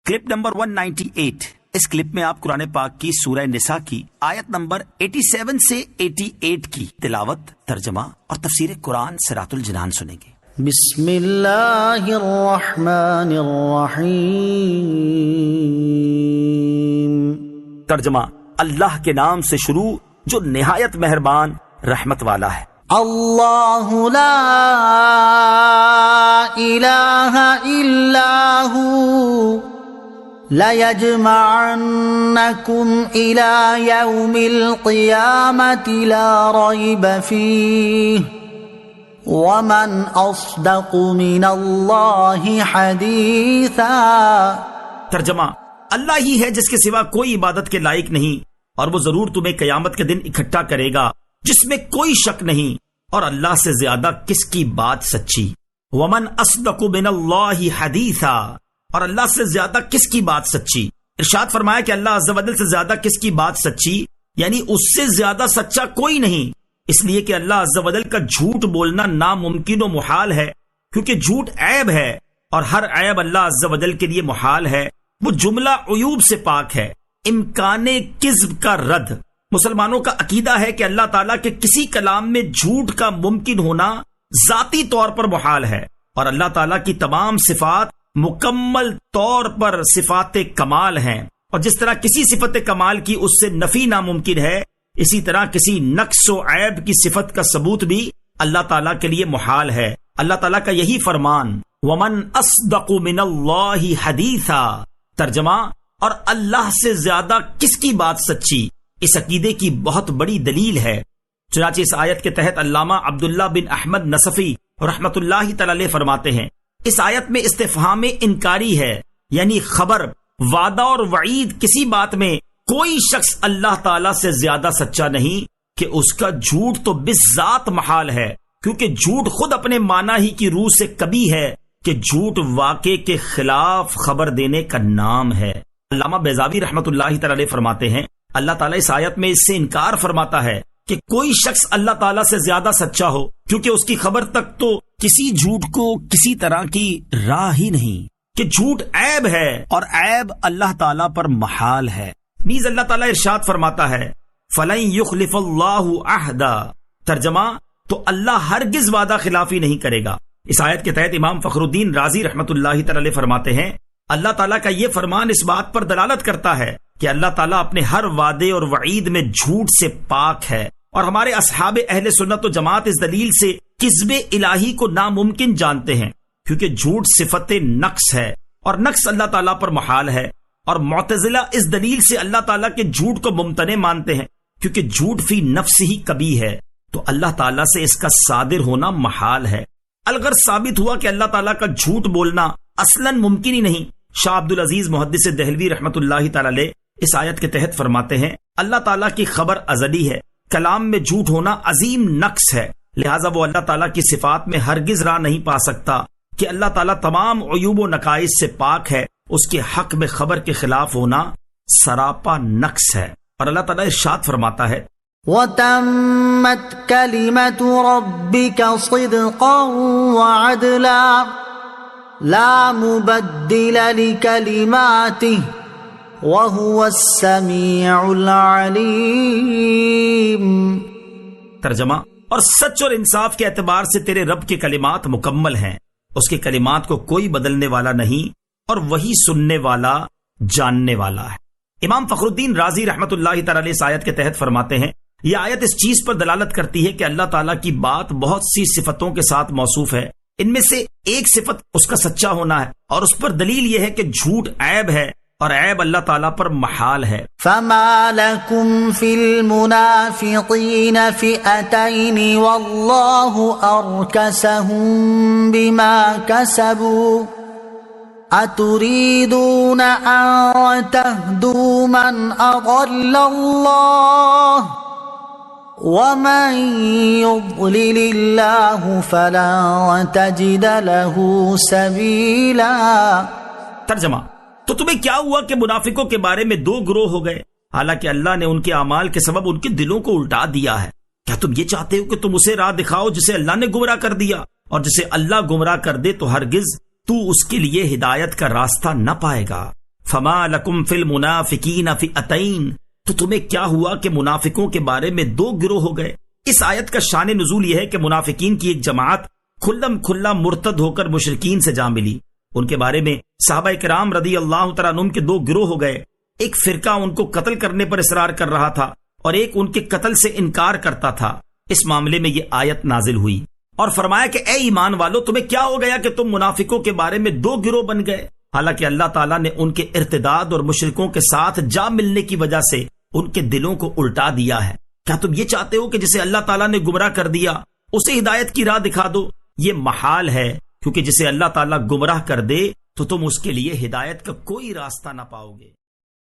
Clip number 198۔ اس clip میں آپ قرآن پاک کی سورہ نساء کی آیت نمبر 87 سے 88 کی تلاوت، ترجمہ اور تفسیر قرآن صراط الجنان سنیں گے۔ بسم اللہ الرحمن الرحیم۔ ترجمہ، اللہ کے نام سے شروع جو نہایت مہربان رحمت والا ہے۔ اللہ لا الہ الا ہو لَيَجْمَعَنَّكُمْ إِلَى يَوْمِ الْقِيَامَةِ لَا رَيْبَ فِيهِ وَمَنْ أَصْدَقُ مِنَ اللَّهِ حَدِيثًا۔ ترجمہ، اللہ ہی ہے جس کے سوا کوئی عبادت کے لائق نہیں، اور وہ ضرور تمہیں قیامت کے دن اکٹھا کرے گا جس میں کوئی شک نہیں، اور اللہ سے زیادہ کس کی بات سچی۔ وَمَنْ أَصْدَقُ مِنَ اللَّهِ حَدِيثًا، اور اللہ سے زیادہ کس کی بات سچی۔ ارشاد فرمایا کہ اللہ عز و جل سے زیادہ کس کی بات سچی، یعنی اس سے زیادہ سچا کوئی نہیں، اس لیے کہ اللہ عز و جل کا جھوٹ بولنا ناممکن و محال ہے، کیونکہ جھوٹ عیب ہے، اور ہر عیب اللہ عز و جل کے لیے محال ہے۔ وہ جملہ عیوب سے پاک ہے۔ امکان کذب کا رد۔ مسلمانوں کا عقیدہ ہے کہ اللہ تعالیٰ کے کسی کلام میں جھوٹ کا ممکن ہونا ذاتی طور پر محال ہے، اور اللہ تعالیٰ کی تمام صفات مکمل طور پر صفات کمال ہیں، اور جس طرح کسی صفت کمال کی اس سے نفی ناممکن ہے، اسی طرح کسی نقص و عیب کی صفت کا ثبوت بھی اللہ تعالیٰ کے لیے محال ہے۔ اللہ تعالیٰ کا یہی فرمان، وَمَنْ أَصْدَقُ مِنَ اللَّهِ حَدِيثًا۔ ترجمہ، اور اللہ سے زیادہ کس کی بات سچی، اس عقیدے کی بہت بڑی دلیل ہے۔ چنانچہ اس آیت کے تحت علامہ عبداللہ بن احمد نصفی رحمۃ اللہ تعالی علیہ فرماتے ہیں، اس آیت میں استفہام انکاری ہے، یعنی خبر، وعدہ اور وعید، کسی بات میں کوئی شخص اللہ تعالیٰ سے زیادہ سچا نہیں کہ اس کا جھوٹ تو بذات محال ہے، کیونکہ جھوٹ خود اپنے معنی ہی کی روح سے کبھی ہے کہ جھوٹ واقع کے خلاف خبر دینے کا نام ہے۔ علامہ بیضاوی رحمۃ اللہ تعالی علیہ فرماتے ہیں، اللہ تعالیٰ اس آیت میں اس سے انکار فرماتا ہے کہ کوئی شخص اللہ تعالیٰ سے زیادہ سچا ہو، کیونکہ اس کی خبر تک تو کسی جھوٹ کو کسی طرح کی راہ ہی نہیں، کہ جھوٹ عیب ہے، اور عیب اللہ تعالیٰ پر محال ہے۔ نیز اللہ تعالیٰ ارشاد فرماتا ہے، فَلَن يُخْلِفَ اللَّهُ عَهْدًا۔ ترجمہ، تو اللہ ہرگز وعدہ خلافی نہیں کرے گا۔ اس آیت کے تحت امام فخر الدین رازی رحمۃ اللہ تعالی فرماتے ہیں، اللہ تعالیٰ کا یہ فرمان اس بات پر دلالت کرتا ہے کہ اللہ تعالیٰ اپنے ہر وعدے اور وعید میں جھوٹ سے پاک ہے، اور ہمارے اصحاب اہل سنت و جماعت اس دلیل سے کذب الہی کو ناممکن جانتے ہیں، کیونکہ جھوٹ صفت نقص ہے، اور نقص اللہ تعالیٰ پر محال ہے، اور معتزلہ اس دلیل سے اللہ تعالیٰ کے جھوٹ کو ممتنع مانتے ہیں، کیونکہ جھوٹ فی نفس ہی کبھی ہے، تو اللہ تعالیٰ سے اس کا صادر ہونا محال ہے۔ الغرض ثابت ہوا کہ اللہ تعالیٰ کا جھوٹ بولنا اصلاً ممکن ہی نہیں۔ شاہ عبدالعزیز محدث دہلوی رحمۃ اللہ تعالی علیہ اس آیت کے تحت فرماتے ہیں، اللہ تعالیٰ کی خبر ازلی ہے، کلام میں جھوٹ ہونا عظیم نقص ہے، لہٰذا وہ اللہ تعالیٰ کی صفات میں ہرگز راہ نہیں پا سکتا کہ اللہ تعالیٰ تمام عیوب و نقائص سے پاک ہے، اس کے حق میں خبر کے خلاف ہونا سراپا نقص ہے۔ اور اللہ تعالیٰ ارشاد فرماتا ہے، وَتَمَّتْ كَلِمَةُ رَبِّكَ صِدْقًا وَعَدْلًا لَا مُبَدِّلَ لِكَلِمَاتِهِ وَهُوَ السَّمِيعُ الْعَلِيمُ۔ ترجمہ، اور سچ اور انصاف کے اعتبار سے تیرے رب کے کلمات مکمل ہیں، اس کے کلمات کو کوئی بدلنے والا نہیں، اور وہی سننے والا، جاننے والا ہے۔ امام فخر الدین رازی رحمۃ اللہ تعالی علیہ اس آیت کے تحت فرماتے ہیں، یہ آیت اس چیز پر دلالت کرتی ہے کہ اللہ تعالیٰ کی بات بہت سی صفتوں کے ساتھ موصوف ہے، ان میں سے ایک صفت اس کا سچا ہونا ہے، اور اس پر دلیل یہ ہے کہ جھوٹ عیب ہے، اور عیب اللہ تعالیٰ پر محال ہے۔ فَمَا لَكُمْ فِي الْمُنَافِقِينَ فِئَتَيْنِ وَاللَّهُ أَرْكَسَهُم بِمَا كَسَبُوا أَتُرِيدُونَ أَن تَهْدُوا مَنْ أَضَلَّ اللَّهُ وَمَن يُضْلِلِ اللَّهُ فَلَن تَجِدَ لَهُ سَبِيلًا۔ ترجمہ، تو تمہیں کیا ہوا کہ منافقوں کے بارے میں دو گروہ ہو گئے، حالانکہ اللہ نے ان کے اعمال کے سبب ان کے دلوں کو الٹا دیا ہے؟ کیا تم یہ چاہتے ہو کہ تم اسے راہ دکھاؤ جسے اللہ نے گمراہ کر دیا، اور جسے اللہ گمراہ کر دے تو ہرگز تو اس کے لیے ہدایت کا راستہ نہ پائے گا۔ فما لکم فی المنافقین فئتین، تو تمہیں کیا ہوا کہ منافقوں کے بارے میں دو گروہ ہو گئے۔ اس آیت کا شان نزول یہ ہے کہ منافقین کی ایک جماعت کھلم کھلا مرتد ہو کر مشرکین سے جا ملی۔ ان کے بارے میں صحابہ کرام رضی اللہ تعالیٰ عنہم کے دو گروہ ہو گئے، ایک فرقہ ان کو قتل کرنے پر اصرار کر رہا تھا اور ایک ان کے قتل سے انکار کرتا تھا۔ اس معاملے میں یہ آیت نازل ہوئی اور فرمایا کہ اے ایمان والو، تمہیں کیا ہو گیا کہ تم منافقوں کے بارے میں دو گروہ بن گئے، حالانکہ اللہ تعالیٰ نے ان کے ارتداد اور مشرکوں کے ساتھ جا ملنے کی وجہ سے ان کے دلوں کو الٹا دیا ہے۔ کیا تم یہ چاہتے ہو کہ جسے اللہ تعالیٰ نے گمراہ کر دیا اسے ہدایت کی راہ دکھا دو؟ یہ محال ہے، کیونکہ جسے اللہ تعالیٰ گمراہ کر دے تو تم اس کے لیے ہدایت کا کوئی راستہ نہ پاؤ گے۔